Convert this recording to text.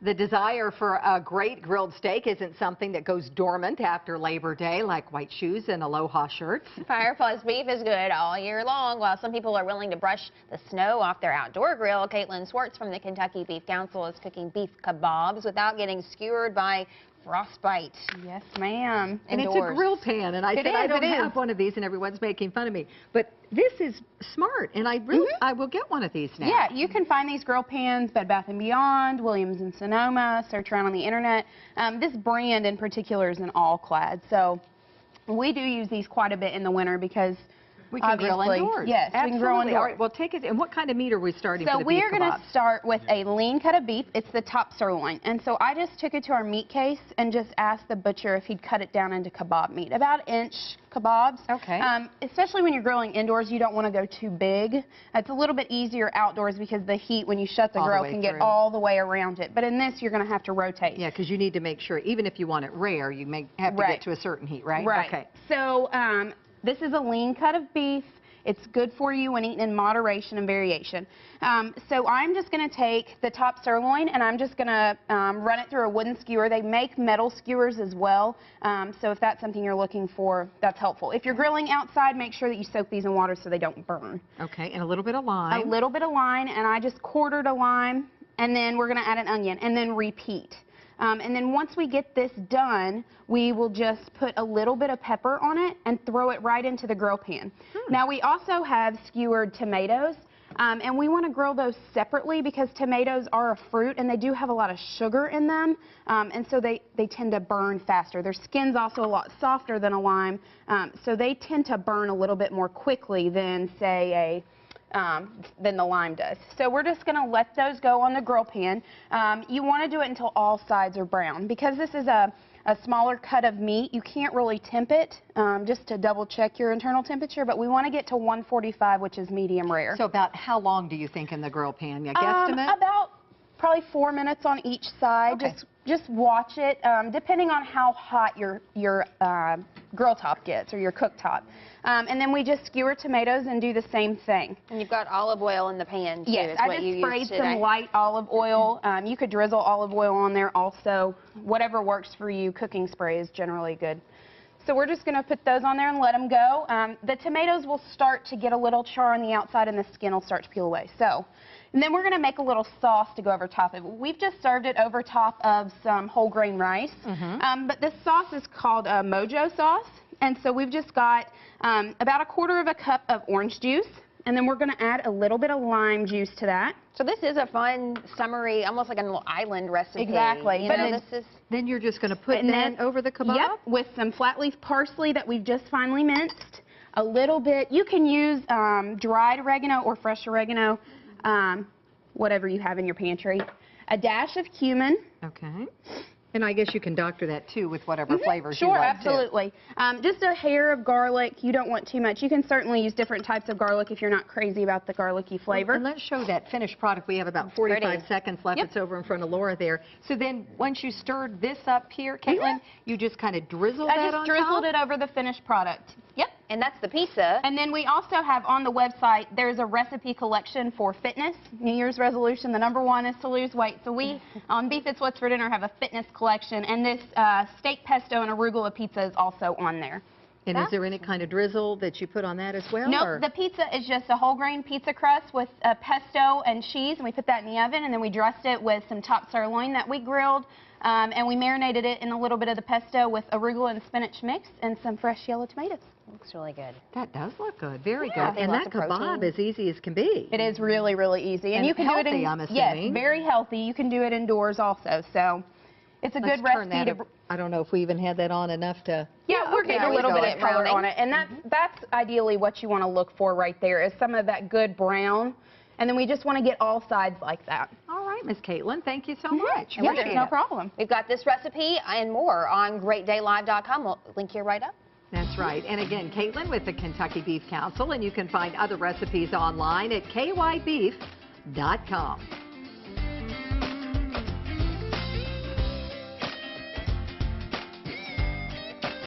The desire for a great grilled steak isn't something that goes dormant after Labor Day, like white shoes and aloha shirts. Fire plus beef is good all year long. While some people are willing to brush the snow off their outdoor grill, Caitlin Swartz from the Kentucky Beef Council is cooking beef kabobs without getting skewered by frostbite. Yes, ma'am. And it's a grill pan, and I said I don't have one of these, and everyone's making fun of me. But this is smart, and I will get one of these now. Yeah, you can find these grill pans, Bed Bath & Beyond, Williams & Sonoma, search around on the internet. This brand in particular is an all-clad, so we do use these quite a bit in the winter because we can grill indoors. Yes, absolutely. We can grill indoors. All right, well, take it. And what kind of meat are we starting for the beef So we're going to kebabs? start with a lean cut of beef. It's the top sirloin. And so I just took it to our meat case and just asked the butcher if he'd cut it down into kebab meat. About 1-inch kebabs. Okay. Especially when you're grilling indoors, you don't want to go too big. It's a little bit easier outdoors because the heat, when you shut the grill, can get all the way around it. But in this, you're going to have to rotate. Yeah, because you need to make sure, even if you want it rare, you may have to get to a certain heat, right? Right. Okay. So this is a lean cut of beef. It's good for you when eaten in moderation and variation. So I'm just going to take the top sirloin and I'm just going to run it through a wooden skewer. They make metal skewers as well, so if that's something you're looking for, that's helpful. If you're grilling outside, make sure that you soak these in water so they don't burn. Okay, and a little bit of lime. A little bit of lime, and I just quartered a lime, and then we're going to add an onion, and then repeat. And then once we get this done, we will just put a little bit of pepper on it and throw it right into the grill pan. Now we also have skewered tomatoes, and we want to grill those separately because tomatoes are a fruit and they do have a lot of sugar in them, and so they tend to burn faster. Their skin's also a lot softer than a lime, so they tend to burn a little bit more quickly than, say, than the lime does. So we're just going to let those go on the grill pan. You want to do it until all sides are brown. Because this is a smaller cut of meat, you can't really temp it just to double check your internal temperature, but we want to get to 145, which is medium rare. So about how long do you think in the grill pan? You guesstimate? About probably 4 minutes on each side. Okay. Just watch it, depending on how hot your grill top gets or your cooktop. And then we just skewer tomatoes and do the same thing. And you've got olive oil in the pan, too. Yes, I just sprayed some light olive oil. You could drizzle olive oil on there also. Whatever works for you, cooking spray is generally good. So we're just going to put those on there and let them go. The tomatoes will start to get a little char on the outside and the skin will start to peel away. And then we're going to make a little sauce to go over top of it. We've just served it over top of some whole grain rice. But this sauce is called Mojo sauce. And so we've just got about 1/4 cup of orange juice. And then we're going to add a little bit of lime juice to that. So this is a fun, summery, almost like a little island recipe. Exactly. Then you're just going to put that over the kebab? Yep, with some flat leaf parsley that we've just finely minced. A little bit. You can use dried oregano or fresh oregano, whatever you have in your pantry. A dash of cumin. Okay. And I guess you can doctor that, too, with whatever flavors you like. Sure, absolutely. Just a hair of garlic. You don't want too much. You can certainly use different types of garlic if you're not crazy about the garlicky flavor. And let's show that finished product. We have about 45 seconds left. It's over in front of Laura there. So then once you stirred this up here, Caitlin, you just kind of drizzle that on top? I just drizzled it over the finished product. Yep. And that's the pizza. And then we also have on the website, there's a recipe collection for fitness. New Year's resolution, the #1 is to lose weight. So we, on Beef It's What's for Dinner, have a fitness collection. And this steak pesto and arugula pizza is also on there. And is there any kind of drizzle that you put on that as well? Nope, the pizza is just a whole grain pizza crust with pesto and cheese, and we put that in the oven, and then we dressed it with some top sirloin that we grilled, and we marinated it in a little bit of the pesto with arugula and spinach mix and some fresh yellow tomatoes. Looks really good. That does look good. Very good. And that kebab is easy as can be. It is really, really easy. And you can healthy, do it in, I'm assuming. Yes, very healthy. You can do it indoors also. So it's a good recipe. I don't know if we even had that on enough to... Yeah, we're getting a little bit of color on it. And that's ideally what you want to look for right there is some of that good brown. And then we just want to get all sides like that. All right, Miss Caitlin, thank you so much. Yes, no problem. We've got this recipe and more on greatdaylive.com. We'll link here right up. That's right. And again, Caitlin with the Kentucky Beef Council, and you can find other recipes online at kybeef.com.